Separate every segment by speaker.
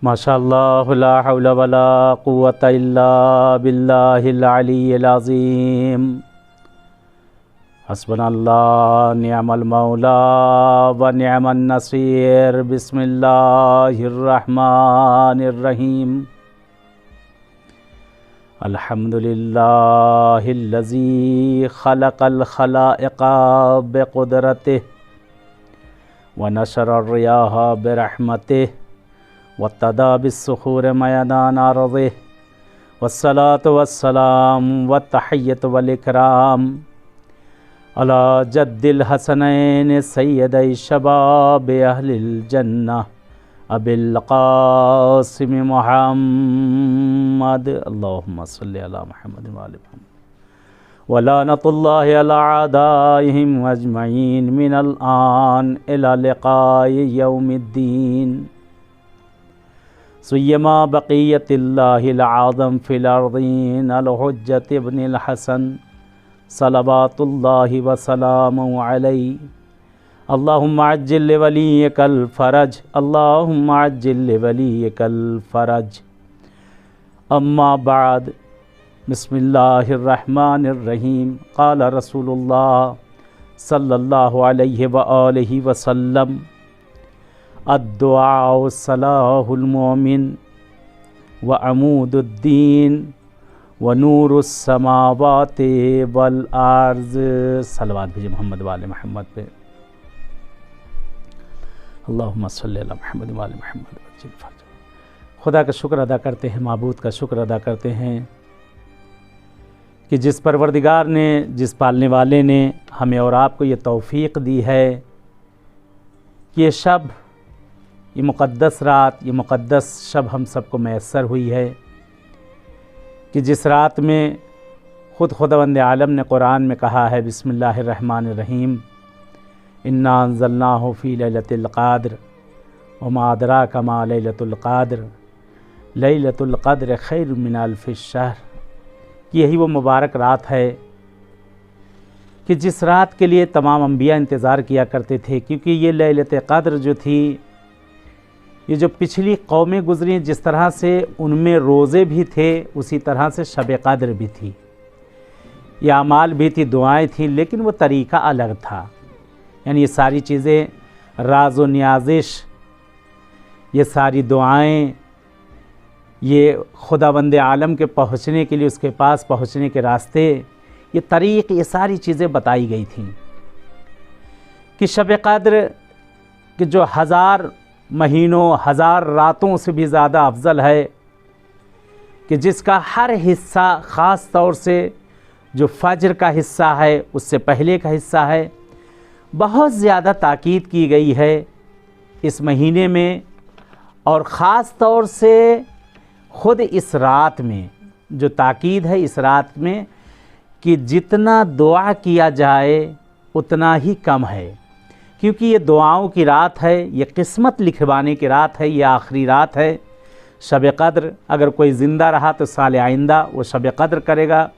Speaker 1: माशाअल्लाह ला हौला वला कुव्वता इल्ला बिल्लाहिल अलिय्यिल अज़ीम। हस्बुनल्लाह निअमल मौला व निअमन नसीर। बिस्मिल्लाहिर रहमानिर रहीम। अल्हम्दुलिल्लाहिल्लज़ी खलक़ल खलाइक़ा बिक़ुदरतिहि व नशरर रियाहा बिरहमतिहि वत्तदा बिस्सुखूर मयदान अर्ज़िहि वस्सलातु वस्सलाम वत्तहिय्यतु वल इकराम अला जद्दिल हसनैन सय्यदै शबाब अहलिल जन्नह अबिल क़ासिम मुहम्मद। अल्लाहुम्मा सल्लि अला मुहम्मद व आलि मुहम्मद व लानतुल्लाहि अला अदाइहिम अजमईन मिनल आन इला लिक़ाइ यौमिद्दीन। सुय्यमा बक़ियतिल्लाहिल आज़म फ़िल अर्ज़ीन अल हुज्जत इब्निल हसन सलवातुल्लाहि व सलामुहु अलैहि। अल्लाहुम्मा अज्जिल लिवलिय्यिकल फ़रज, अल्लाहुम्मा अज्जिल लिवलिय्यिकल फ़रज। अम्मा बाद, बिस्मिल्लाहिर रहमानिर रहीम। क़ाल रसूलुल्लाह सल्लल्लाहु अलैहि व आलिहि वसल्लम अद्दुआउ सलाहुल मोमिन व अमूदुद्दीन व नूरुस समावाति वल अर्ज़। सलवात भेजिए मोहम्मद वाले मोहम्मद पे। अल्लाहुम्मा सल्लि अला मुहम्मद वाले मोहम्मद। खुदा का शुक्र अदा करते हैं, माबूद का शुक्र अदा करते हैं कि जिस परवरदिगार ने, जिस पालने वाले ने हमें और आपको ये तौफ़ीक़ दी है कि ये शब, ये मुक़द्दस रात, ये मुक़द्दस शब हम सबको मैसर हुई है कि जिस रात में खुदावंद आलम ने कुरान में कहा है बिस्मिल्लाहिर रहमानिर रहीम इन्ना अंज़लनाहु फ़ी लैलतिल क़द्र व मा अदराका मा लैलतुल क़द्र लैलतुल क़द्र खैरुम मिन अल्फ़ि शहर। यही वो मुबारक रात है कि जिस रात के लिए तमाम अंबिया इंतज़ार किया करते थे, क्योंकि ये लैलतुल क़द्र जो थी, ये जो पिछली कौमें गुज़री जिस तरह से उनमें रोज़े भी थे, उसी तरह से शब क़द्र भी थी, ये अमाल भी थी, दुआएं थी, लेकिन वो तरीक़ा अलग था। यानी ये सारी चीज़ें, राज़ व न्याज़िश, ये सारी दुआएं, ये खुदावंद आलम के पहुँचने के लिए, उसके पास पहुँचने के रास्ते, ये तरीक़, ये सारी चीज़ें बताई गई थी कि शब क़द्र के जो 1000 महीनों, 1000 रातों से भी ज़्यादा अफजल है, कि जिसका हर हिस्सा, ख़ास तौर से जो फ़ज्र का हिस्सा है, उससे पहले का हिस्सा है, बहुत ज़्यादा ताकीद की गई है इस महीने में। और ख़ास तौर से ख़ुद इस रात में जो ताकीद है, इस रात में, कि जितना दुआ किया जाए उतना ही कम है, क्योंकि ये दुआओं की रात है, ये किस्मत लिखवाने की रात है, ये आखिरी रात है शब क़द्र। अगर कोई ज़िंदा रहा तो साल आइंदा वो शब क़द्र करेगा,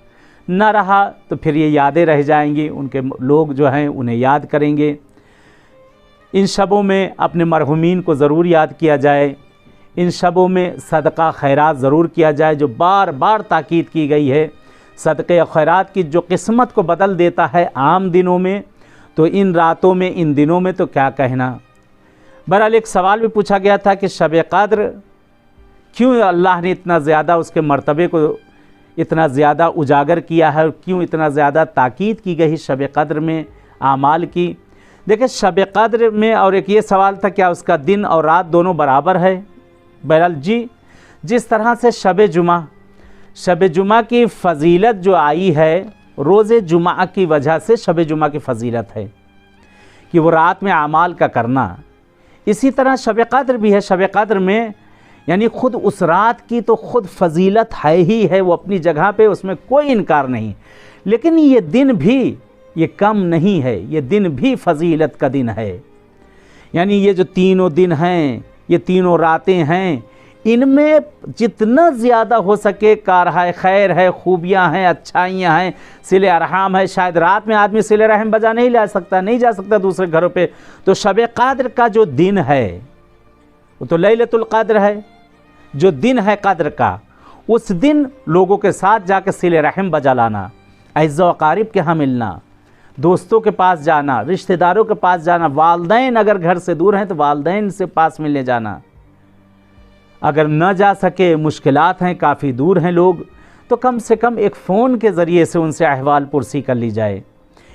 Speaker 1: न रहा तो फिर ये यादें रह जाएंगी, उनके लोग जो हैं उन्हें याद करेंगे। इन शबों में अपने मरहुमीन को ज़रूर याद किया जाए, इन शबों में सदका खैरात ज़रूर किया जाए, जो बार बार ताकीद की गई है। सदक़े खैरात की जो किस्मत को बदल देता है आम दिनों में, तो इन रातों में, इन दिनों में तो क्या कहना। बहरहाल एक सवाल भी पूछा गया था कि शब क़द्र क्यों अल्लाह ने इतना ज़्यादा उसके मर्तबे को इतना ज़्यादा उजागर किया है, और क्यों इतना ज़्यादा ताकीद की गई शब क़द्र में आमाल की। देखिए शब क़द्र में, और एक ये सवाल था क्या उसका दिन और रात दोनों बराबर है। बहरहाल जी, जिस तरह से शब जुमा की फ़जीलत जो आई है, रोज़े जुमा की वजह से शब जुमा की फ़जीलत है कि वो रात में आमाल का करना, इसी तरह शब क़द्र भी है। शब क़द्र में यानी ख़ुद उस रात की तो ख़ुद फ़जीलत है ही है, वो अपनी जगह पे, उसमें कोई इनकार नहीं। लेकिन ये दिन भी, ये कम नहीं है, ये दिन भी फ़जीलत का दिन है। यानी ये जो तीनों दिन हैं, ये तीनों रातें हैं, इनमें जितना ज़्यादा हो सके कारहाय खैर है, खूबियाँ हैं, अच्छाइयाँ हैं, सिले अरहम है। शायद रात में आदमी सिले रहम बजा नहीं ला सकता, नहीं जा सकता दूसरे घरों पे, तो शब क़द्र का जो दिन है वो तो लैलतुल क़द्र है। जो दिन है कद्र का, उस दिन लोगों के साथ जाकर सिले रहम बजा लाना, अज़्ज़ व अक़ारिब के यहाँ मिलना, दोस्तों के पास जाना, रिश्तेदारों के पास जाना, वालदैन अगर घर से दूर हैं तो वालदैन से पास मिलने जाना। अगर न जा सके, मुश्किलात हैं, काफ़ी दूर हैं लोग, तो कम से कम एक फ़ोन के ज़रिए से उनसे अहवाल पुरसी कर ली जाए,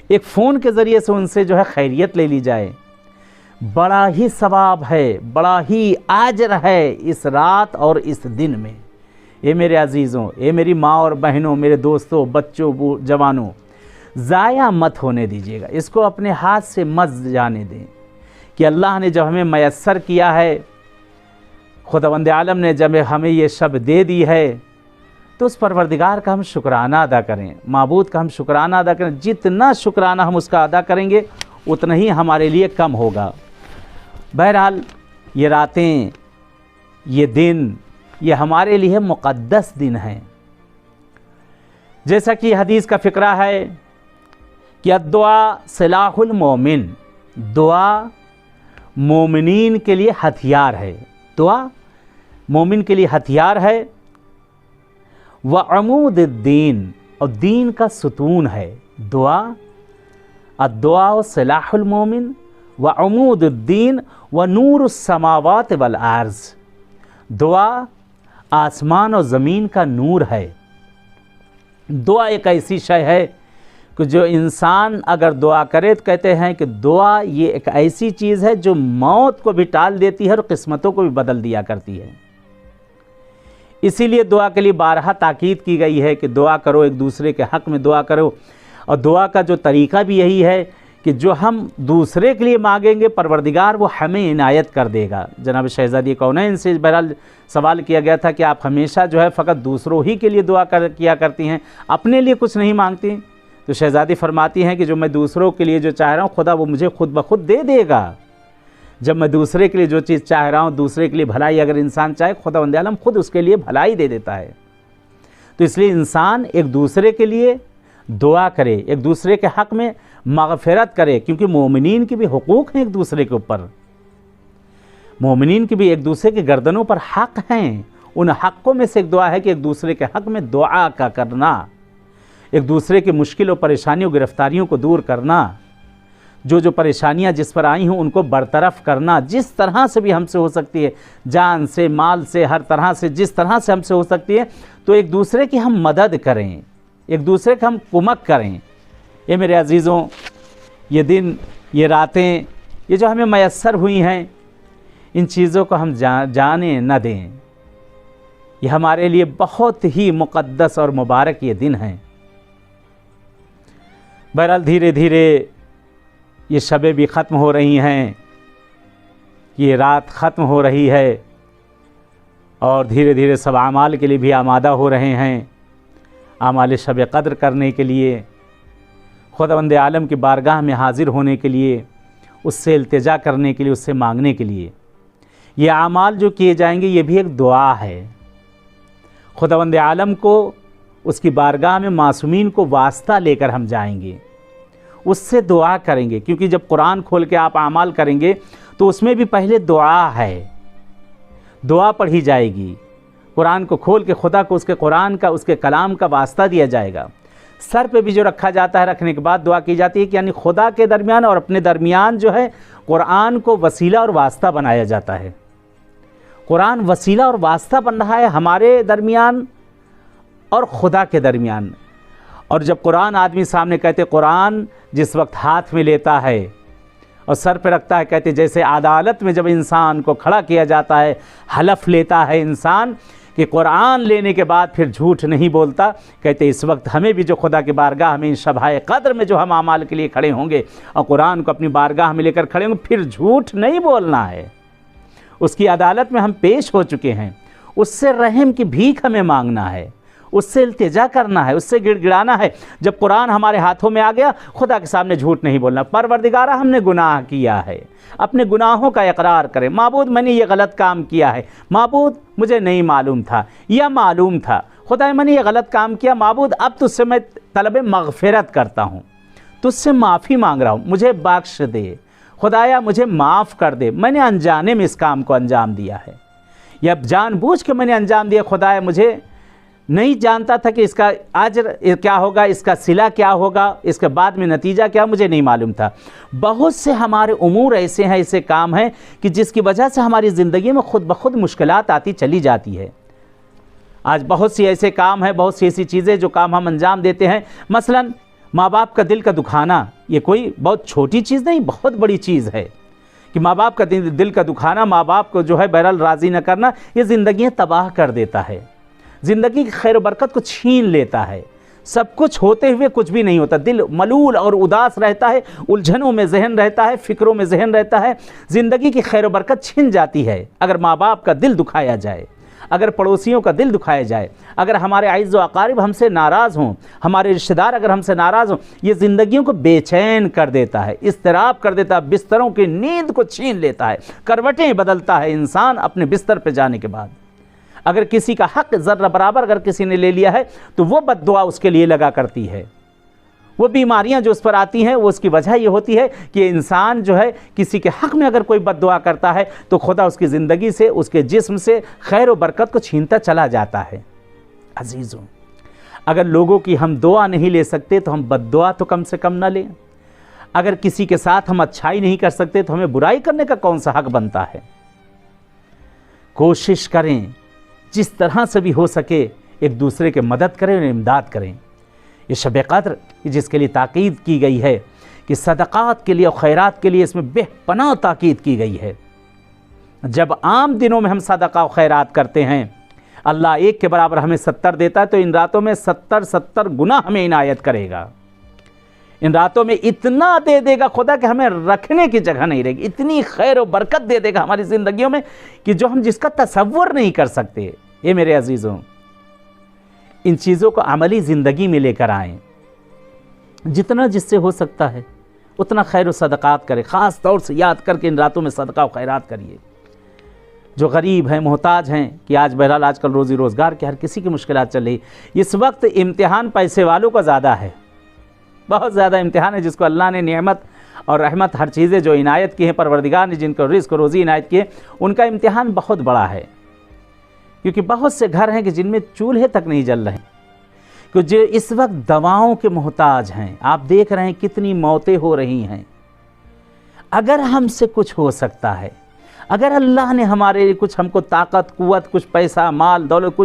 Speaker 1: एक फ़ोन के ज़रिए से उनसे जो है खैरियत ले ली जाए। बड़ा ही सवाब है, बड़ा ही आजर है इस रात और इस दिन में। ये मेरे अज़ीज़ों, ये मेरी माँ और बहनों, मेरे दोस्तों, बच्चों, जवानों, ज़ाया मत होने दीजिएगा। इसको अपने हाथ से मत जाने दें कि अल्लाह ने जब हमें मयस्सर किया है, खुदावंद आलम ने जब हमें ये शब दे दी है, तो उस परवरदिगार का हम शुक्राना अदा करें, माबूद का हम शुक्राना अदा करें। जितना शुक्राना हम उसका अदा करेंगे उतना ही हमारे लिए कम होगा। बहरहाल ये रातें, ये दिन, ये हमारे लिए मुक़द्दस दिन हैं। जैसा कि हदीस का फ़िक्रा है कि अद्दुआ सिलाहुल मोमिन, दुआ मोमिनीन के लिए हथियार है, दुआ मोमिन के लिए हथियार है। व अमूद दीन, और दीन का सुतून है दुआ। अद्दुआ सिलाहुल मोमिन व अमूद दीन व नूर समावात वल अर्ज़, दुआ आसमान और ज़मीन का नूर है। दुआ एक ऐसी शय है कि जो इंसान अगर दुआ करे तो कहते हैं कि दुआ ये एक ऐसी चीज़ है जो मौत को भी टाल देती है और किस्मतों को भी बदल दिया करती है। इसीलिए दुआ के लिए बारहा ताकीद की गई है कि दुआ करो, एक दूसरे के हक़ में दुआ करो। और दुआ का जो तरीक़ा भी यही है कि जो हम दूसरे के लिए मांगेंगे परवरदिगार वो हमें इनायत कर देगा। जनाब शहज़ादी कौनैन से बहरहाल सवाल किया गया था कि आप हमेशा जो है फ़कत दूसरों ही के लिए दुआ किया करती हैं, अपने लिए कुछ नहीं मांगती। तो शहज़ादी फरमाती हैं कि जो मैं दूसरों के लिए जो चाह रहा हूँ खुदा वो मुझे खुद ब खुद दे देगा। जब मैं दूसरे के लिए जो चीज़ चाह रहा हूँ, दूसरे के लिए भलाई अगर इंसान चाहे, खुदावंद आलम खुद उसके लिए भलाई दे देता है। तो इसलिए इंसान एक दूसरे के लिए दुआ करे, एक दूसरे के हक़ में मग़फ़िरत करे, क्योंकि मोमिनीन की भी हुकूक हैं एक दूसरे के ऊपर। मोमिनीन की भी एक दूसरे के गर्दनों पर हक़ हैं। उन हक़ों में से एक दुआ है कि एक दूसरे के हक़ में दुआ का करना, एक दूसरे की मुश्किलों, परेशानियों, गिरफ़्तारियों को दूर करना, जो परेशानियां जिस पर आई हों उनको बरतरफ करना, जिस तरह से भी हमसे हो सकती है, जान से, माल से, हर तरह से, जिस तरह से हमसे हो सकती है, तो एक दूसरे की हम मदद करें, एक दूसरे का हम कुमक करें। ये मेरे अज़ीज़ों, ये दिन, ये रातें, ये जो हमें मयस्सर हुई हैं, इन चीज़ों को हम जाने न दें। ये हमारे लिए बहुत ही मुक़द्दस और मुबारक ये दिन हैं। बहरहाल धीरे धीरे ये शबें भी ख़त्म हो रही हैं, ये रात ख़त्म हो रही है, और धीरे धीरे सब आमाल के लिए भी आमादा हो रहे हैं, आमाल शब क़द्र करने के लिए, खुदावंद आलम की बारगाह में हाज़िर होने के लिए, उससे इल्तिजा करने के लिए, उससे मांगने के लिए। ये आमाल जो किए जाएंगे ये भी एक दुआ है। खुदावंद आलम को, उसकी बारगाह में मासूमीन को वास्ता लेकर हम जाएंगे, उससे दुआ करेंगे। क्योंकि जब कुरान खोल के आप आमाल करेंगे तो उसमें भी पहले दुआ है, दुआ पढ़ी जाएगी। कुरान को खोल के खुदा को उसके कुरान का, उसके कलाम का वास्ता दिया जाएगा। सर पे भी जो रखा जाता है, रखने के बाद दुआ की जाती है कि यानी खुदा के दरमियान और अपने दरमियान जो है कुरान को वसीला और वास्ता बनाया जाता है। कुरान वसीला और वास्ता बन रहा है हमारे दरमियान और खुदा के दरमियान। और जब कुरान आदमी सामने, कहते कुरान जिस वक्त हाथ में लेता है और सर पे रखता है, कहते जैसे अदालत में जब इंसान को खड़ा किया जाता है, हलफ लेता है इंसान कि कुरान लेने के बाद फिर झूठ नहीं बोलता, कहते इस वक्त हमें भी जो खुदा की बारगाह में इन शब-ए क़द्र में जो हम आमाल के लिए खड़े होंगे और कुरान को अपनी बारगाह में लेकर खड़े होंगे, फिर झूठ नहीं बोलना है। उसकी अदालत में हम पेश हो चुके हैं, उससे रहम की भीख हमें मांगना है, उससे इल्तिजा करना है, उससे गिड़गिड़ाना है। जब कुरान हमारे हाथों में आ गया, खुदा के सामने झूठ नहीं बोलना। परवरदिगारा हमने गुनाह किया है, अपने गुनाहों का इकरार करें। माबूद मैंने ये गलत काम किया है, माबूद मुझे नहीं मालूम था या मालूम था, खुदा मैंने ये गलत काम किया, माबूद अब तुझसे मैं तलब मग़फ़िरत करता हूँ, तुझसे माफ़ी मांग रहा हूँ, मुझे बख्श दे खुदाया, मुझे माफ़ कर दे, मैंने अनजाने में इस काम को अंजाम दिया है। या जानबूझ के मैंने अंजाम दिया, खुदाया मुझे नहीं जानता था कि इसका अजर क्या होगा, इसका सिला क्या होगा, इसके बाद में नतीजा क्या, मुझे नहीं मालूम था। बहुत से हमारे उमूर ऐसे हैं, ऐसे काम हैं कि जिसकी वजह से हमारी ज़िंदगी में खुद ब खुद मुश्किलात आती चली जाती है। आज बहुत सी ऐसे काम हैं, बहुत सी ऐसी चीज़ें जो काम हम अंजाम देते हैं। मसलन माँ बाप का दिल का दुखाना, ये कोई बहुत छोटी चीज़ नहीं, बहुत बड़ी चीज़ है कि माँ बाप का दिल का दुखाना, माँ बाप को जो है बहरहाल राज़ी न करना, ये ज़िंदगियाँ तबाह कर देता है, ज़िंदगी की खैर बरकत को छीन लेता है। सब कुछ होते हुए कुछ भी नहीं होता, दिल मलूल और उदास रहता है, उलझनों में जहन रहता है, फ़िक्रों में जहन रहता है, ज़िंदगी की खैर बरकत छिन जाती है। अगर माँ बाप का दिल दुखाया जाए, अगर पड़ोसियों का दिल दुखाया जाए, अगर हमारे आइज़ व अकारिब हमसे नाराज़ हों, हमारे रिश्तेदार अगर हमसे नाराज़ हों, ये ज़िंदगियों को बेचैन कर देता है, इज़्तिराब कर देता है, बिस्तरों की नींद को छीन लेता है, करवटें बदलता है इंसान अपने बिस्तर पर जाने के बाद। अगर किसी का हक़ ज़र्रा बराबर अगर किसी ने ले लिया है तो वो बद्दुआ उसके लिए लगा करती है। वो बीमारियां जो उस पर आती हैं वो उसकी वजह ये होती है कि इंसान जो है किसी के हक़ में अगर कोई बद्दुआ करता है तो खुदा उसकी ज़िंदगी से, उसके जिस्म से खैर व बरकत को छीनता चला जाता है। अजीज़ों, अगर लोगों की हम दुआ नहीं ले सकते तो हम बद्दुआ तो कम से कम ना लें। अगर किसी के साथ हम अच्छाई नहीं कर सकते तो हमें बुराई करने का कौन सा हक़ बनता है। कोशिश करें जिस तरह से भी हो सके एक दूसरे के मदद करें और इमदाद करें। ये शब क़द्र जिसके लिए ताकीद की गई है कि सदक़ात के लिए और खैरात के लिए इसमें बेपनाह ताकीद की गई है। जब आम दिनों में हम सदक़ा और खैरात करते हैं, अल्लाह एक के बराबर हमें 70 देता है, तो इन रातों में 70 गुना हमें इनायत करेगा। इन रातों में इतना दे देगा खुदा कि हमें रखने की जगह नहीं रहेगी, इतनी खैर और बरकत दे देगा हमारी ज़िंदगियों में कि जो हम जिसका तसव्वुर नहीं कर सकते। ये मेरे अजीज़ों, इन चीज़ों को अमली ज़िंदगी में लेकर आएँ। जितना जिससे हो सकता है उतना खैर व सदक़ात करें। ख़ास तौर से याद करके इन रातों में सदका व खैरात करिए। जो गरीब हैं, मोहताज हैं, कि आज बहरहाल आजकल रोज़ी रोज़गार की हर किसी की मुश्किलात चल रही। इस वक्त इम्तिहान पैसे वालों का ज़्यादा है, बहुत ज़्यादा इम्तिहान है। जिसको अल्लाह ने नेमत और रहमत हर चीज़ें जो इनायत की हैं, परवरदिगार ने जिनको रिज़्क़ रोज़ी इनायत की है, उनका इम्तिहान बहुत बड़ा है। क्योंकि बहुत से घर हैं कि जिनमें चूल्हे तक नहीं जल रहे, क्योंकि जो इस वक्त दवाओं के मोहताज हैं। आप देख रहे हैं कितनी मौतें हो रही हैं। अगर हमसे कुछ हो सकता है, अगर अल्लाह ने हमारे लिए कुछ हमको ताकत, कुव्वत, कुछ पैसा, माल, दौलत,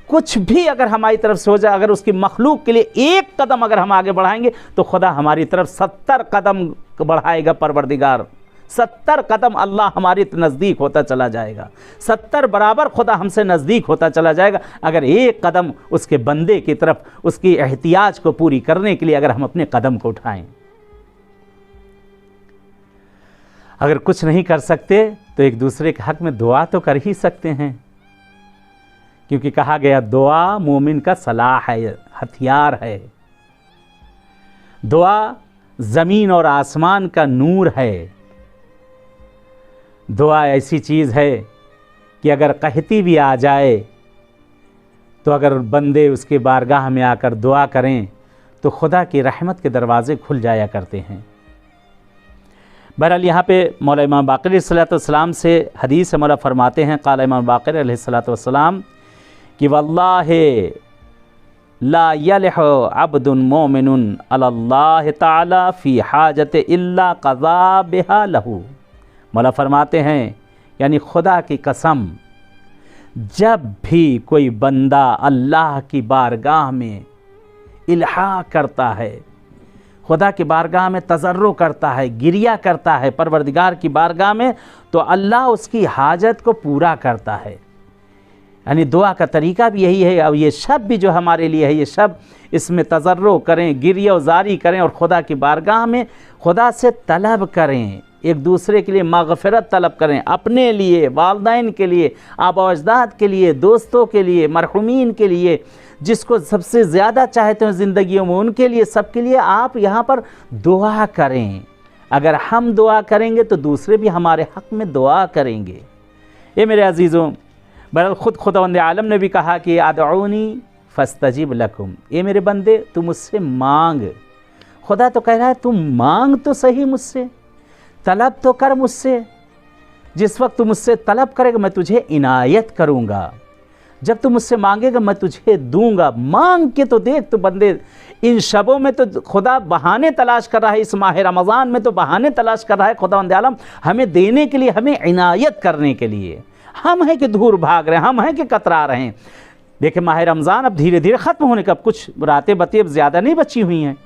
Speaker 1: कुछ भी अगर हमारी तरफ से हो जाए, अगर उसकी मखलूक के लिए एक कदम अगर हम आगे बढ़ाएंगे तो खुदा हमारी तरफ 70 कदम बढ़ाएगा। परवरदिगार 70 कदम अल्लाह हमारे नज़दीक होता चला जाएगा, 70 बराबर खुदा हमसे नज़दीक होता चला जाएगा। अगर एक कदम उसके बंदे की तरफ, उसकी एहतियाज को पूरी करने के लिए अगर हम अपने कदम को उठाएं। अगर कुछ नहीं कर सकते तो एक दूसरे के हक़ में दुआ तो कर ही सकते हैं, क्योंकि कहा गया दुआ मोमिन का सलाह है, हथियार है। दुआ ज़मीन और आसमान का नूर है। दुआ ऐसी चीज़ है कि अगर कहती भी आ जाए तो अगर बंदे उसके बारगाह में आकर दुआ करें तो खुदा की रहमत के दरवाज़े खुल जाया करते हैं। बहरहाल यहाँ पे मौला इमाम बाक़िर अलैहिस्सलाम से हदीस मौला फरमाते हैं, क़ाल इमाम बाक़िर अलैहिस्सलाम कि वल्लाहि ला यलहु अब्दुन मोमिनुन अल्लाह ताला फ़ी हाजत इल्ला क़ज़ा बिहा लहू। मौला फरमाते हैं, यानी खुदा की कसम, जब भी कोई बंदा अल्लाह की बारगाह में इल्हा करता है, खुदा की बारगाह में तज़र्रो करता है, गिरिया करता है परवरदिगार की बारगाह में, तो अल्लाह उसकी हाजत को पूरा करता है। यानी दुआ का तरीका भी यही है। और ये शब भी जो हमारे लिए है, ये शब, इसमें तज़र्रो करें, गिरिया ज़ारी करें और खुदा की बारगाह में खुदा से तलब करें, एक दूसरे के लिए मग़फ़िरत तलब करें, अपने लिए, वालिदैन के लिए, आबा अजदाद के लिए, दोस्तों के लिए, मरहुमीन के लिए, जिसको सबसे ज़्यादा चाहते हो ज़िंदगियों में, उनके लिए, सबके लिए आप यहाँ पर दुआ करें। अगर हम दुआ करेंगे तो दूसरे भी हमारे हक़ में दुआ करेंगे। ये मेरे अज़ीज़ों, बहरहाल ख़ुद खुदावंद आलम ने भी कहा कि अदऊनी फस्तजिब लकुम, ये मेरे बंदे तुम मुझसे मांग। खुदा तो कह रहा है तुम मांग तो सही मुझसे, तलब तो कर मुझसे, जिस वक्त तू मुझसे तलब करेगा मैं तुझे इनायत करूँगा, जब तू मुझसे मांगेगा मैं तुझे दूंगा। मांग के तो देख, तो बंदे इन शबों में तो खुदा बहाने तलाश कर रहा है, इस माह रमज़ान में तो बहाने तलाश कर रहा है खुदावंद आलम हमें देने के लिए, हमें इनायत करने के लिए। हम हैं कि दूर भाग रहे हैं, हम हैं कि कतरा रहे हैं। देखिए माह रमज़ान अब धीरे धीरे ख़त्म होने का, अब कुछ रातें बती अब ज़्यादा नहीं बची हुई हैं,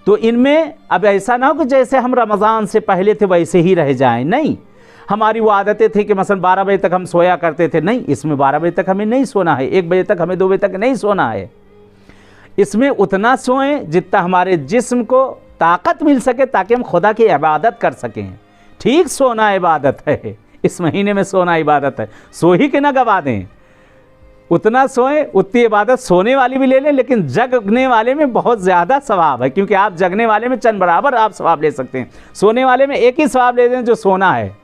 Speaker 1: तो इनमें अब ऐसा ना हो कि जैसे हम रमज़ान से पहले थे वैसे ही रह जाएं। नहीं, हमारी वो आदतें थी कि मसलन 12 बजे तक हम सोया करते थे, नहीं, इसमें 12 बजे तक हमें नहीं सोना है, 1 बजे तक हमें 2 बजे तक नहीं सोना है। इसमें उतना सोएं जितना हमारे जिस्म को ताकत मिल सके ताकि हम खुदा की इबादत कर सकें। ठीक, सोना इबादत है, इस महीने में सोना इबादत है, सो ही के ना गवा दें। उतना सोएं, उतनी इबादत सोने वाली भी ले लें, लेकिन जगने वाले में बहुत ज़्यादा सवाब है, क्योंकि आप जगने वाले में चंद बराबर आप सवाब ले सकते हैं, सोने वाले में एक ही सवाब ले दें जो सोना है।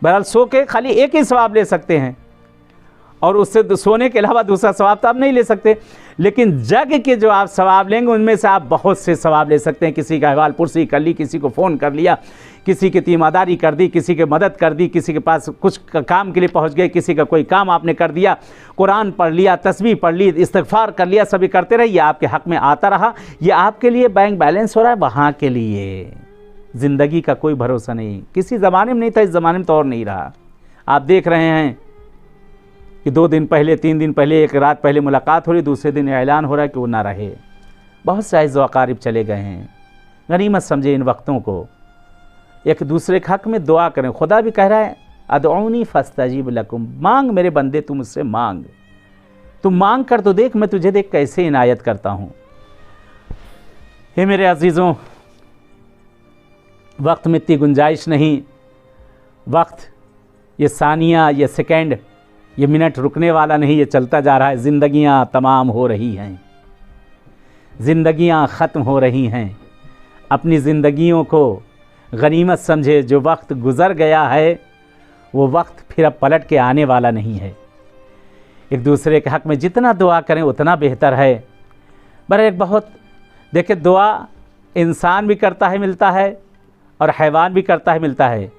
Speaker 1: बहरहाल सो के खाली एक ही सवाब ले सकते हैं, और उससे सोने के अलावा दूसरा सवाब तो आप नहीं ले सकते, लेकिन जग के जो आप सवाब लेंगे उनमें से आप बहुत से सवाब ले सकते हैं। किसी का अहवाल पुरसी कर ली, किसी को फ़ोन कर लिया, किसी की तीमारदारी कर दी, किसी की मदद कर दी, किसी के पास कुछ काम के लिए पहुंच गए, किसी का कोई काम आपने कर दिया, कुरान पढ़ लिया, तस्बीह पढ़ ली, इस्तिग़फ़ार कर लिया, सभी करते रहे, ये आपके हक़ में आता रहा, ये आपके लिए बैंक बैलेंस हो रहा है वहाँ के लिए। ज़िंदगी का कोई भरोसा नहीं, किसी ज़माने में नहीं था, इस ज़माने में तो और नहीं रहा। आप देख रहे हैं कि 2 दिन पहले, 3 दिन पहले, एक रात पहले मुलाकात हो रही, दूसरे दिन ऐलान हो रहा है कि वो ना रहे। बहुत से अज़ीज़ व अक़ारिब चले गए हैं। गनीमत समझे इन वक्तों को, एक दूसरे के हक़ में दुआ करें। खुदा भी कह रहा है अदऊनी फस्तजीब लकुम, मांग मेरे बंदे तू मुझसे मांग, तुम मांग कर तो देख मैं तुझे देख कैसे इनायत करता हूँ। हे मेरे अज़ीज़ों, वक्त में इतनी गुंजाइश नहीं, वक्त ये सानिया, ये सेकंड, ये मिनट रुकने वाला नहीं, ये चलता जा रहा है। ज़िंदगियाँ तमाम हो रही हैं, ज़िंदगियाँ ख़त्म हो रही हैं। अपनी ज़िंदगियों को गनीमत समझे, जो वक्त गुज़र गया है वो वक्त फिर अब पलट के आने वाला नहीं है। एक दूसरे के हक़ में जितना दुआ करें उतना बेहतर है। पर एक बहुत देखिए, दुआ इंसान भी करता है मिलता है, और हैवान भी करता है मिलता है।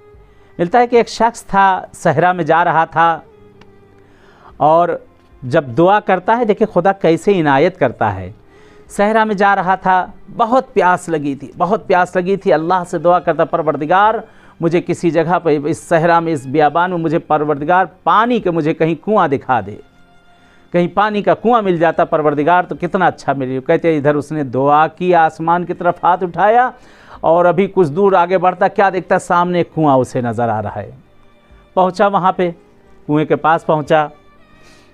Speaker 1: मिलता है कि एक शख्स था, सहरा में जा रहा था, और जब दुआ करता है, देखिए खुदा कैसे इनायत करता है। सहरा में जा रहा था, बहुत प्यास लगी थी, बहुत प्यास लगी थी, अल्लाह से दुआ करता, परवरदिगार मुझे किसी जगह पर इस सहरा में, इस बियाबान में मुझे परवरदिगार पानी के, मुझे कहीं कुआं दिखा दे, कहीं पानी का कुआं मिल जाता परवरदिगार तो कितना अच्छा मिले। कहते इधर उसने दुआ की, आसमान की तरफ हाथ उठाया, और अभी कुछ दूर आगे बढ़ता, क्या देखता, सामने एक कुआं उसे नज़र आ रहा है। पहुंचा वहाँ पे, कुएं के पास पहुंचा,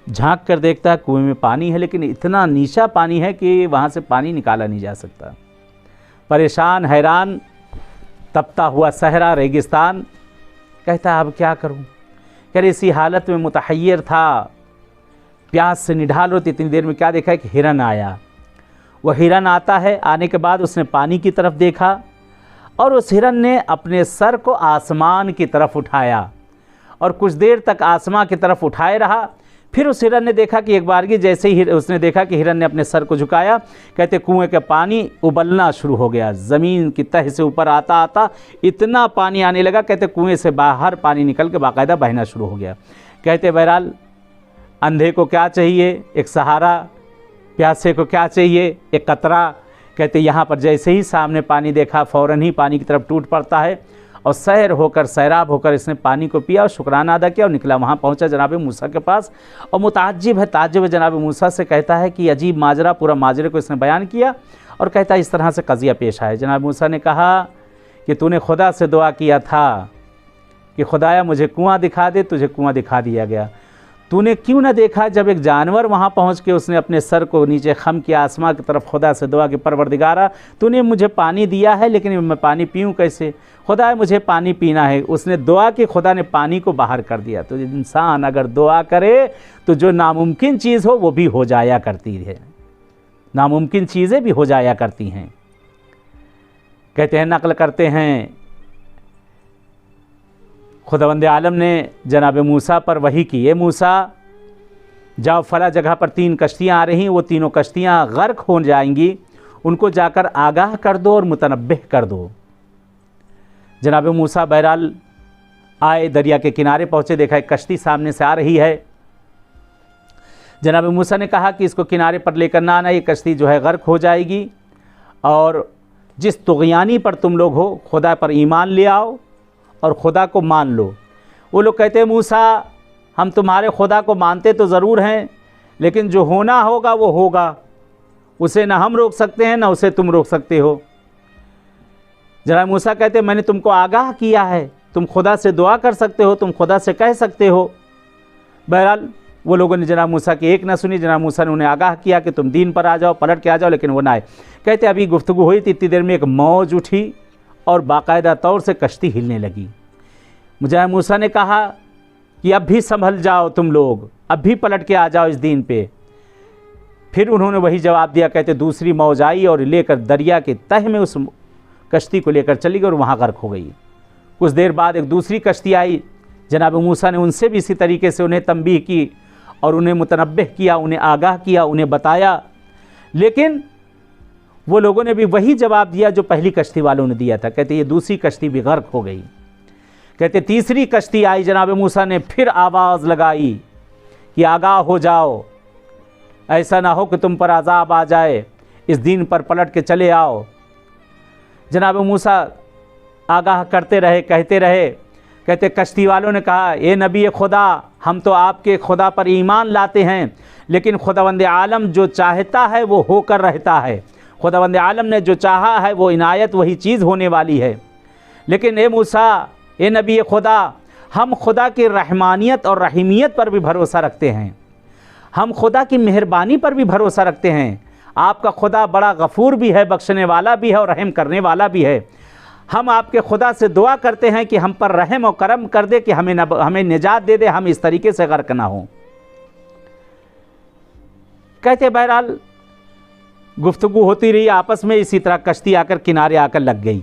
Speaker 1: झांक कर देखता है कुएं में पानी है, लेकिन इतना नीचा पानी है कि वहाँ से पानी निकाला नहीं जा सकता। परेशान, हैरान, तपता हुआ सहरा, रेगिस्तान, कहता अब क्या करूँ। कह रहे इसी हालत में मुतहय्यर था, प्यास से निढाल होती। इतनी देर में क्या देखा, एक हिरन आया। वह हिरन आता है, आने के बाद उसने पानी की तरफ देखा, और उस हिरन ने अपने सर को आसमान की तरफ उठाया, और कुछ देर तक आसमान की तरफ उठाए रहा। फिर उस हिरन ने देखा कि एक बारगी जैसे ही उसने देखा कि हिरन ने अपने सर को झुकाया, कहते कुएं का पानी उबलना शुरू हो गया, ज़मीन की तह से ऊपर आता आता इतना पानी आने लगा, कहते कुएं से बाहर पानी निकल के बाकायदा बहना शुरू हो गया। कहते बहरहाल अंधे को क्या चाहिए, एक सहारा, प्यासे को क्या चाहिए, एक कतरा। कहते यहाँ पर जैसे ही सामने पानी देखा, फ़ौरन ही पानी की तरफ टूट पड़ता है, और सैर होकर, सैराब होकर इसने पानी को पिया और शुक्राना अदा किया और निकला। वहाँ पहुँचा जनाब मूसा के पास, और मुताज्जिब है, ताज्जुब है जनाब मूसा से, कहता है कि अजीब माजरा, पूरा माजरे को इसने बयान किया, और कहता है इस तरह से कज़िया पेश आया। जनाब मूसा ने कहा कि तूने खुदा से दुआ किया था कि खुदाया मुझे कुआं दिखा दे, तुझे कुआं दिखा दिया गया। तूने क्यों ना देखा जब एक जानवर वहाँ पहुँच के उसने अपने सर को नीचे खम किया आसमां की तरफ, खुदा से दुआ की परवरदिगारा तूने मुझे पानी दिया है, लेकिन मैं पानी पीऊँ कैसे, खुदा मुझे पानी पीना है। उसने दुआ की, खुदा ने पानी को बाहर कर दिया। तो इंसान अगर दुआ करे तो जो नामुमकिन चीज़ हो वो भी हो जाया करती है, नामुमकिन चीज़ें भी हो जाया करती हैं। कहते हैं, नक़ल करते हैं, खुदावंद आलम ने जनाब मूसा पर वही की, ये मूसा जाओ फला जगह पर 3 कश्तियाँ आ रही हैं, वो तीनों कश्तियाँ गर्क हो जाएंगी, उनको जाकर आगाह कर दो और मुतनब्बिह कर दो। जनाब मूसा बहरहाल आए, दरिया के किनारे पहुँचे, देखा एक कश्ती सामने से आ रही है। जनाब मूसा ने कहा कि इसको किनारे पर लेकर ना आना, ये कश्ती जो है गर्क हो जाएगी, और जिस तुग़यानी पर तुम लोग हो खुदा पर ईमान ले आओ और खुदा को मान लो। वो लोग कहते हैं मूसा हम तुम्हारे खुदा को मानते तो ज़रूर हैं, लेकिन जो होना होगा वो होगा, उसे ना हम रोक सकते हैं ना उसे तुम रोक सकते हो। जनाब मूसा कहते मैंने तुमको आगाह किया है, तुम खुदा से दुआ कर सकते हो, तुम खुदा से कह सकते हो। बहरहाल वो लोगों ने जनाब मूसा की एक ना सुनी। जनाब मूसा ने उन्हें आगाह किया कि तुम दीन पर आ जाओ, पलट के आ जाओ, लेकिन वो ना आए। कहते अभी गुफ्तगू हुई थी, इतनी देर में एक मौज उठी और बाकायदा तौर से कश्ती हिलने लगी। जनाब मूसा ने कहा कि अब भी संभल जाओ तुम लोग, अब भी पलट के आ जाओ इस दीन पे। फिर उन्होंने वही जवाब दिया। कहते दूसरी मौज आई और लेकर दरिया के तह में उस कश्ती को लेकर चली गई और वहाँ गर्क हो गई। कुछ देर बाद एक दूसरी कश्ती आई। जनाब मूसा ने उनसे भी इसी तरीके से उन्हें तंबीह की और उन्हें मुतनब्बिह किया, उन्हें आगाह किया, उन्हें बताया, लेकिन वो लोगों ने भी वही जवाब दिया जो पहली कश्ती वालों ने दिया था। कहते ये दूसरी कश्ती भी गर्क हो गई। कहते तीसरी कश्ती आई। जनाब मूसा ने फिर आवाज़ लगाई कि आगाह हो जाओ, ऐसा ना हो कि तुम पर अजाब आ जाए, इस दीन पर पलट के चले आओ। जनाब मूसा आगाह करते रहे, कहते रहे। कहते कश्ती वालों ने कहा ए नबी खुदा, हम तो आपके खुदा पर ईमान लाते हैं, लेकिन खुदावंद आलम जो चाहता है वो होकर रहता है। खुदावंद आलम ने जो चाहा है वो इनायत वही चीज़ होने वाली है। लेकिन ए मूसा, ए नबी खुदा, हम खुदा की रहमानियत और रहीमियत पर भी भरोसा रखते हैं, हम खुदा की मेहरबानी पर भी भरोसा रखते हैं। आपका खुदा बड़ा गफूर भी है, बख्शने वाला भी है और रहम करने वाला भी है। हम आपके खुदा से दुआ करते हैं कि हम पर रहम और करम कर दे, कि हमें निजात दे दे, हम इस तरीके से गर्क ना हो। कहते बहरहाल गुफ्तगू होती रही आपस में। इसी तरह कश्ती आकर किनारे आकर लग गई,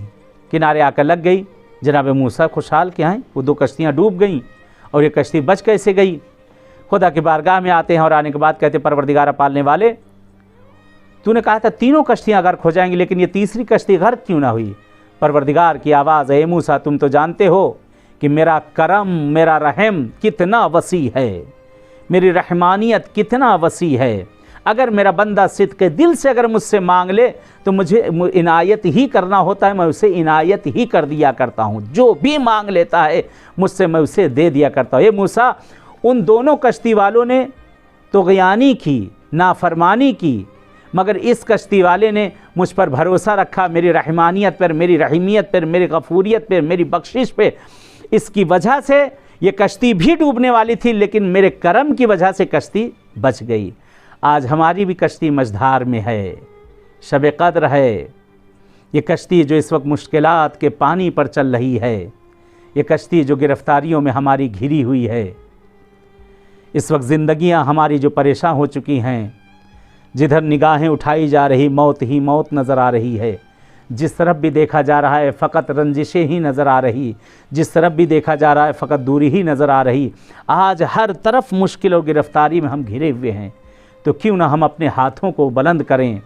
Speaker 1: किनारे आकर लग गई। जनाब मूसा खुशहाल क्या हैं, वो दो कश्तियाँ डूब गईं और ये कश्ती बच कैसे गई। खुदा की बारगाह में आते हैं और आने के बाद कहते परवरदिगार पालने वाले, तूने कहा था तीनों कश्तियाँ गर्क हो जाएंगी, लेकिन ये तीसरी कश्ती गर्क क्यों ना हुई। परवरदिगार की आवाज़, ए मूसा तुम तो जानते हो कि मेरा करम, मेरा रहम कितना वसी है, मेरी रहमानियत कितना वसी है। अगर मेरा बंदा सिद्क़ के दिल से अगर मुझसे मांग ले तो मुझे इनायत ही करना होता है, मैं उसे इनायत ही कर दिया करता हूँ। जो भी मांग लेता है मुझसे मैं उसे दे दिया करता हूँ। ए मूसा, उन दोनों कश्ती वालों ने तुग़यानी की, नाफरमानी की, मगर इस कश्ती वाले ने मुझ पर भरोसा रखा, मेरी रहमानियत पर, मेरी रहीमियत पर, मेरी गफूरियत पर, मेरी बख्शिश पे। इसकी वजह से ये कश्ती भी डूबने वाली थी, लेकिन मेरे करम की वजह से कश्ती बच गई। आज हमारी भी कश्ती मझधार में है, शब क़द्र है। ये कश्ती जो इस वक्त मुश्किलात के पानी पर चल रही है, ये कश्ती जो गिरफ़्तारियों में हमारी घिरी हुई है, इस वक्त ज़िंदगियां हमारी जो परेशान हो चुकी हैं, जिधर निगाहें उठाई जा रही मौत ही मौत नज़र आ रही है, जिस तरफ भी देखा जा रहा है फ़कत रंजिशें ही नज़र आ रही, जिस तरफ भी देखा जा रहा है फ़कत दूरी ही नज़र आ रही। आज हर तरफ मुश्किल और गिरफ़्तारी में हम घिरे हुए हैं। तो क्यों ना हम अपने हाथों को बुलंद करें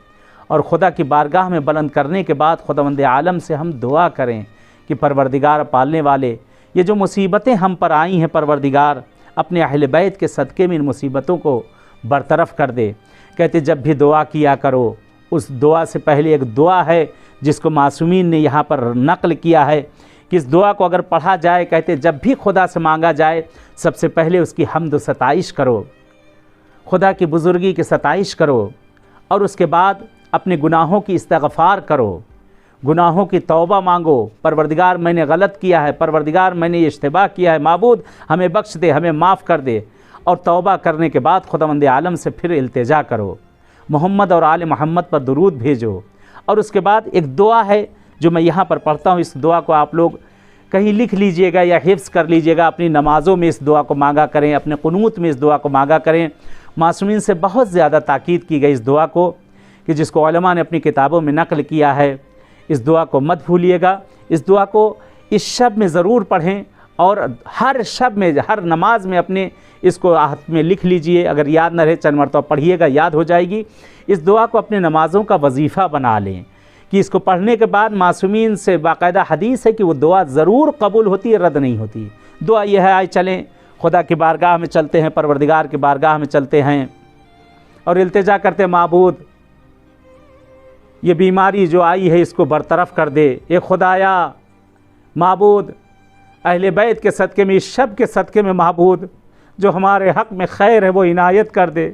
Speaker 1: और खुदा की बारगाह में बुलंद करने के बाद खुदावंद आलम से हम दुआ करें कि परवरदिगार पालने वाले, ये जो मुसीबतें हम पर आई हैं परवरदिगार, अपने अहले बैत के सदक़े में इन मुसीबतों को बरतरफ़ कर दे। कहते जब भी दुआ किया करो, उस दुआ से पहले एक दुआ है जिसको मासूमीन ने यहाँ पर नक़ल किया है कि इस दुआ को अगर पढ़ा जाए, कहते जब भी खुदा से मांगा जाए सबसे पहले उसकी हम्द व सताइश करो, खुदा की बुज़ुर्गी की सताइश करो, और उसके बाद अपने गुनाहों की इस्तग़फ़ार करो, गुनाहों की तौबा मांगो। परवरदिगार मैंने गलत किया है, परवरदिगार मैंने ये इश्तिबाह किया है, माबूद हमें बख्श दे, हमें माफ़ कर दे। और तौबा करने के बाद खुदावंद आलम से फिर इल्तिजा करो, मोहम्मद और आले मोहम्मद पर दुरूद भेजो। और उसके बाद एक दुआ है जो मैं यहाँ पर पढ़ता हूँ, इस दुआ को आप लोग कहीं लिख लीजिएगा या हिफ्ज़ कर लीजिएगा, अपनी नमाज़ों में इस दुआ को मांगा करें, अपने कुनूत में इस दुआ को मांगा करें। मासूमीन से बहुत ज़्यादा ताकीद की गई इस दुआ को, कि जिसको उलमा ने अपनी किताबों में नक़ल किया है। इस दुआ को मत भूलिएगा, इस दुआ को इस शब में ज़रूर पढ़ें और हर शब में, हर नमाज में अपने इसको हाथ में लिख लीजिए। अगर याद न रहे चंद मरतबा पढ़िएगा, याद हो जाएगी। इस दुआ को अपने नमाज़ों का वजीफ़ा बना लें कि इसको पढ़ने के बाद मासूमीन से बाकायदा हदीस है कि वो दुआ ज़रूर कबूल होती है, रद्द नहीं होती, दुआ यह है, आए चलें खुदा की बारगाह में चलते हैं, परवरदिगार की बारगाह में चलते हैं और इल्तिजा करते हैं, माबूद ये बीमारी जो आई है इसको बरतरफ कर दे। ए खुदाया माबूद अहले बैत के सदक़े में, इस शब के सदक़े में माबूद जो हमारे हक़ में खैर है वो इनायत कर दे।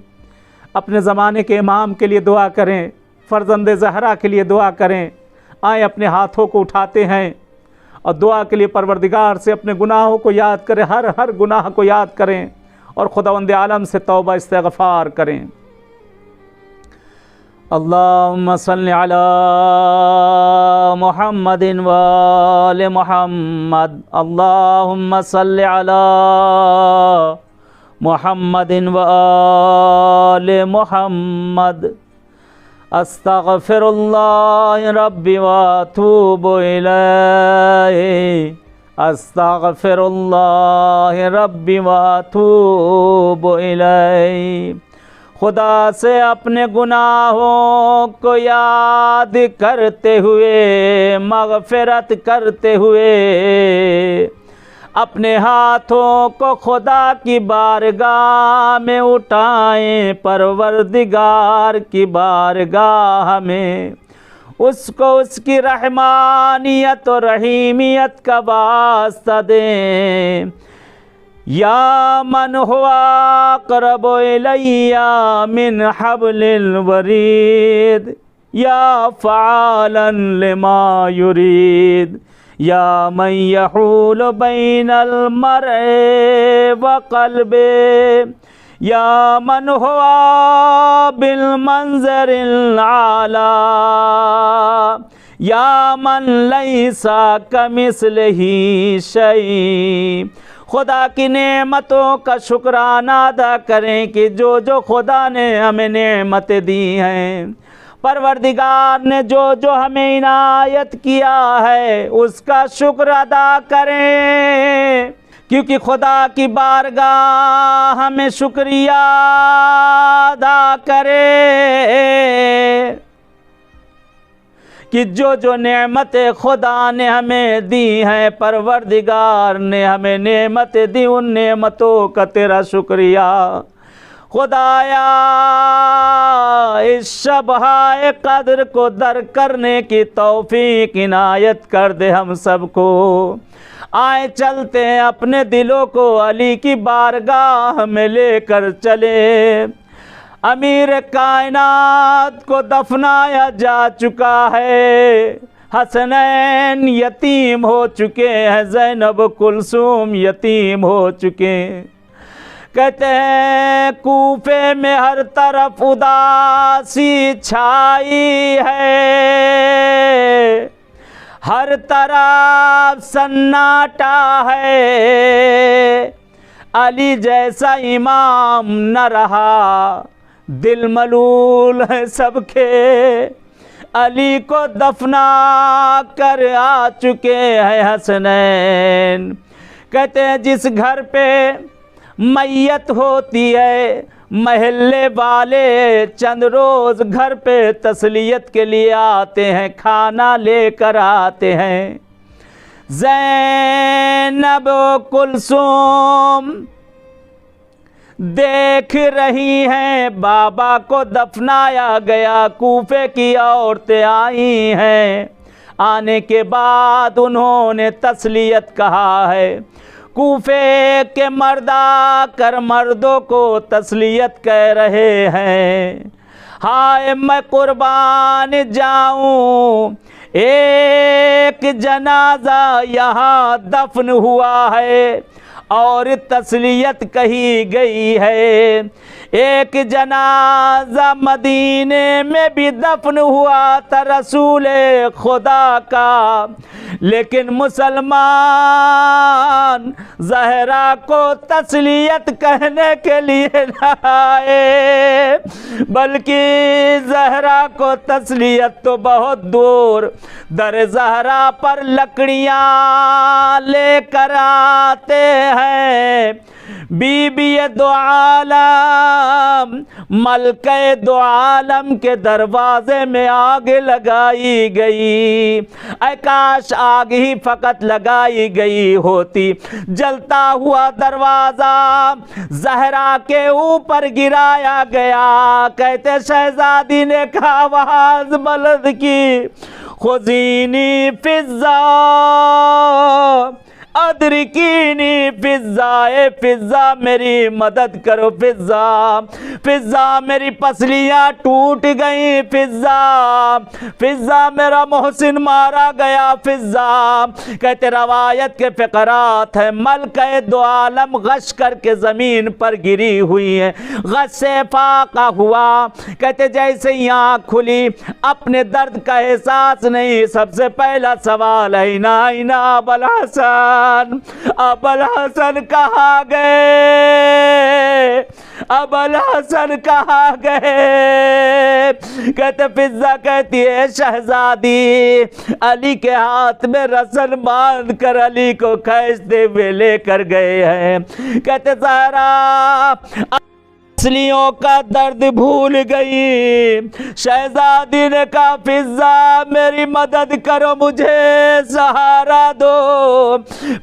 Speaker 1: अपने ज़माने के इमाम के लिए दुआ करें, फ़र्जंद ज़हरा के लिए दुआ करें। आए अपने हाथों को उठाते हैं और दुआ के लिए परवरदिगार से अपने गुनाहों को याद करें, हर गुनाह को याद करें और खुदावंद आलम से तौबा इस्तिग़फ़ार करें। अल्लाहुम्मा सल्लि अला मुहम्मदिन व आले मुहम्मद। अल्लाहुम्मा सल्लि अला मुहम्मदिन व आले मुहम्मद। अस्तग़फ़िरुल्लाह रब्बी व अतूबु इलैहि। अस्तग़फ़िरुल्लाह रब्बी व अतूबु इलैहि। खुदा से अपने गुनाहों को याद करते हुए, मग़फ़िरत करते हुए, अपने हाथों को खुदा की बारगाह में उठाएं। परवरदिगार की बारगाह में उसको उसकी रहमानियत और रहीमियत का वास्ता दें। या मन हुआ क़रब इलैया मिन हब्लिल वरीद, या फ़आलन लिमा युरीद, या मन यहूल बैनल मर्इ व क़ल्बे, या मन हुआ बिल मंज़रिल आला, या मन लैसा कमिस्लिही शै। खुदा की नेमतों का शुक्राना अदा करें कि जो जो खुदा ने हमें नेमतें दी हैं, परवरदिगार ने जो जो हमें इनायत किया है उसका शुक्र अदा करें, क्योंकि खुदा की बारगाह हमें शुक्रिया अदा करे कि जो जो नेमतें खुदा ने हमें दी हैं, परवरदिगार ने हमें नेमतें दी, उन नेमतों का तेरा शुक्रिया। खुदाया इस शब-ए क़द्र को दर करने की तौफीक इनायत कर दे हम सबको। आए चलते हैं अपने दिलों को अली की बारगाह में लेकर चले। अमीर कायनात को दफनाया जा चुका है, हसनैन यतीम हो चुके हैं, ज़ैनब कुलसूम यतीम हो चुके। कहते हैं कूफे में हर तरफ उदासी छाई है, हर तरफ सन्नाटा है। अली जैसा इमाम न रहा, दिल मलूल है सबके। अली को दफना कर आ चुके हैं हसनैन। कहते हैं जिस घर पे मैयत होती है, महल्ले वाले चंद रोज़ घर पे तसलियत के लिए आते हैं, खाना लेकर आते हैं। ज़ैनब कुलसूम देख रही हैं बाबा को दफनाया गया, कूफे की औरतें आई हैं। आने के बाद उन्होंने तसलियत कहा है, कूफे के मर्दा कर मर्दों को तसलियत कह रहे हैं। हाय मैं कुर्बान जाऊं, एक जनाजा यहाँ दफन हुआ है और तसलियत कही गई है। एक जनाजा मदीने में भी दफन हुआ था रसूल खुदा का, लेकिन मुसलमान ज़हरा को तसलियत कहने के लिए न आए। बल्कि ज़हरा को तस्लियत तो बहुत दूर, दर ज़हरा पर लकड़ियाँ लेकर आते हैं। बीबी दो आलम मलके दो आलम के दरवाजे में आग लगाई गई। काश आग ही फकत लगाई गई होती। जलता हुआ दरवाजा ज़हरा के ऊपर गिराया गया। कहते शहजादी ने कहा आवाज़ बुलंद की, खुज़ीनी फिज़्ज़ा अदरिकीनी फिज़्ज़ा, ए फिज़्ज़ा मेरी मदद करो फिज़्ज़ा, फिज़्ज़ा मेरी पसलियाँ टूट गई फिज़्ज़ा, फिज़्ज़ा मेरा मोहसिन मारा गया फिज़्ज़ा। कहते रवायत के फ़क़रात है मलके दो आलम गश करके ज़मीन पर गिरी हुई है, गश से फाका हुआ। कहते जैसे ही आँख खुली अपने दर्द का एहसास नहीं, सबसे पहला सवाल है इना अबुल हसन, अबुल हसन कहाँ गए, अबुल हसन कहाँ गए। कहते फिज़्ज़ा कहती है शहजादी अली के हाथ में रस्म बांध कर अली को खींचते हुए लेकर गए हैं। कहते ज़हरा असलियों का दर्द भूल गई। शहजादी ने कहा फिज़्ज़ा मेरी मदद करो, मुझे सहारा दो।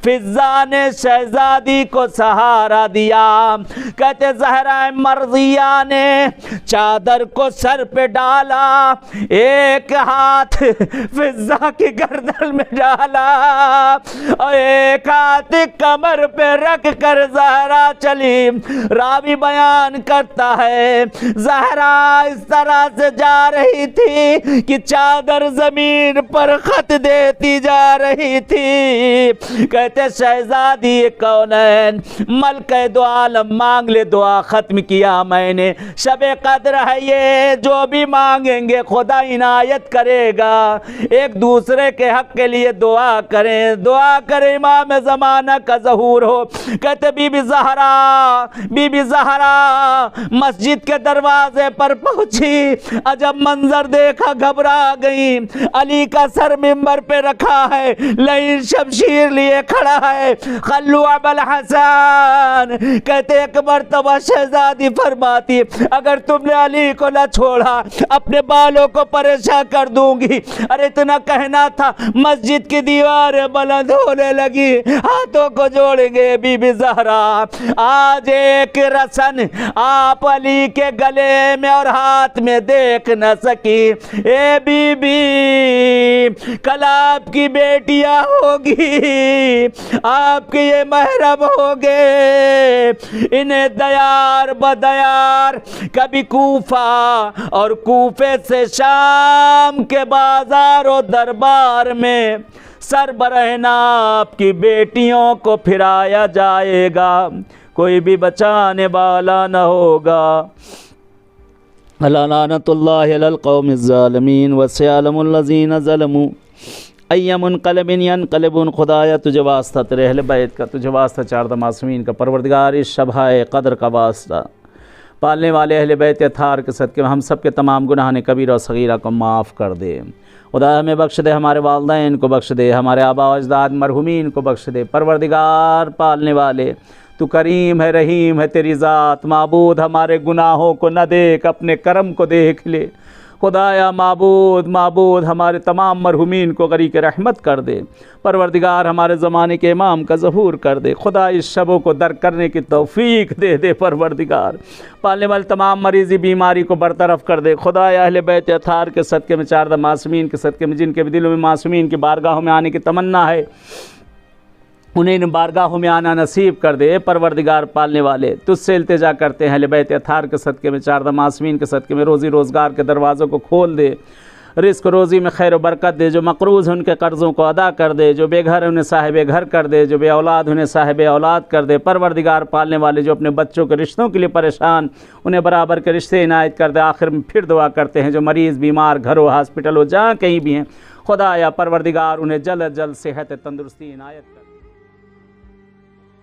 Speaker 1: फिज़्ज़ा ने शहजादी को सहारा दिया। कहते ज़हरा मर्ज़िया ने चादर को सर पे डाला, एक हाथ फिज़्ज़ा की गर्दन में डाला और एक हाथ कमर पे रख कर ज़हरा चली। रावी बयान करता है ज़हरा इस तरह से जा रही थी कि चादर जमीन पर खत देती जा रही थी। कहते शहजादी कौनैन मलके दो आलम मांग ले दुआ, ख़त्म किया मैंने, शबे कद्र है ये, जो भी मांगेंगे खुदा इनायत करेगा। एक दूसरे के हक के लिए दुआ करें, दुआ करें इमाम ज़माना का ज़हूर हो। कहते बीबी ज़हरा मस्जिद के दरवाजे पर पहुंची, अजब मंजर देखा, घबरा गई। अली का सर मिंबर पे रखा है, लई शमशीर लिए खड़ा है, खल्लू अबुल हसन। कहते एक मर्तबा शहजादी फरमाती अगर तुमने अली को न छोड़ा अपने बालों को परेशान कर दूंगी। अरे इतना कहना था, मस्जिद की दीवारें बुलंद होने लगी, हाथों को जोड़ेंगे। बीबी ज़हरा आज एक रसन आप अली के गले में और हाथ में देख न सकी। ए बीबी कल आपकी बेटियां होगी, आपके ये महरम होंगे, इन्हें दयार बदयार कभी कूफा और कूफे से शाम के बाजार और दरबार में सरबरहना आपकी बेटियों को फिराया जाएगा, कोई भी बचाने वाला न होगा। लानतुल्लाहि अलल कौमिज़ ज़ालिमीन व सयअलमुल लज़ीना ज़लमू अय्यमुनक़लबिन यनक़लिबून। खुदाया तुझे वास्ता तेरे अहले बैत का, तुझे वास्ता चारदा मासूमीन का, परवरदिगार इस शब-ए क़द्र का वास्ता, पालने वाले अहले बैत अताहर के सदक़े में हम सब के तमाम गुनाह कबीरा और सगीरा को माफ़ कर दे। खुदा हमें बख्श दे, हमारे वालिदैन को बख्श दे, हमारे आबा व अजदाद मरहुमीन को बख्श दे। परवरदिगार पालने वाले तू करीम है, रहीम है, तेरी ज़ात माबूद हमारे गुनाहों को न देख, अपने करम को देख ले। खुदाया माबूद हमारे तमाम मरहुमीन को गरीक़ रहमत कर दे। परवरदिगार हमारे ज़माने के इमाम का ज़हूर कर दे। खुदा इस शबों को दर करने की तौफ़ीक दे दे। परवरदिगार पालने वाले तमाम मरीज़ी बीमारी को बरतरफ कर दे। खुदाया अहले बैत अताहर के सदक़े में, चारदा मासूमीन के सदक़े में, जिनके भी दिलों में मासूमीन की बारगाहों में आने की तमन्ना है, उन्हें इन बारगाहों में आना नसीब कर दे। परवरदिगार पालने वाले तुझसे इल्तिजा करते हैं अहले बैत अताहर के सदक़े में, चारदा मासूमीन के सदक़े में, रोज़ी रोज़गार के दरवाज़ों को खोल दे, रिस्क रोज़ी में खैर बरकत दे। जो मक़रूज़ हैं उनके कर्ज़ों को अदा कर दे, जो बेघर हैं उन्हें साहिब घर कर दे, जो बे औलाद उन्हें साहिब औलाद कर दे। परवरदिगार पालने वाले जो अपने बच्चों के रिश्तों के लिए परेशान, उन्हें बराबर के रिश्ते इनायत कर दे। आखिर में फिर दुआ करते हैं जो मरीज़ बीमार घर हो, हॉस्पिटल हो, जहाँ कहीं भी हैं, खुदाया परवरदिगार उन्हें जल्द अज जल्द सेहत तंदुरुस्ती इनायत कर।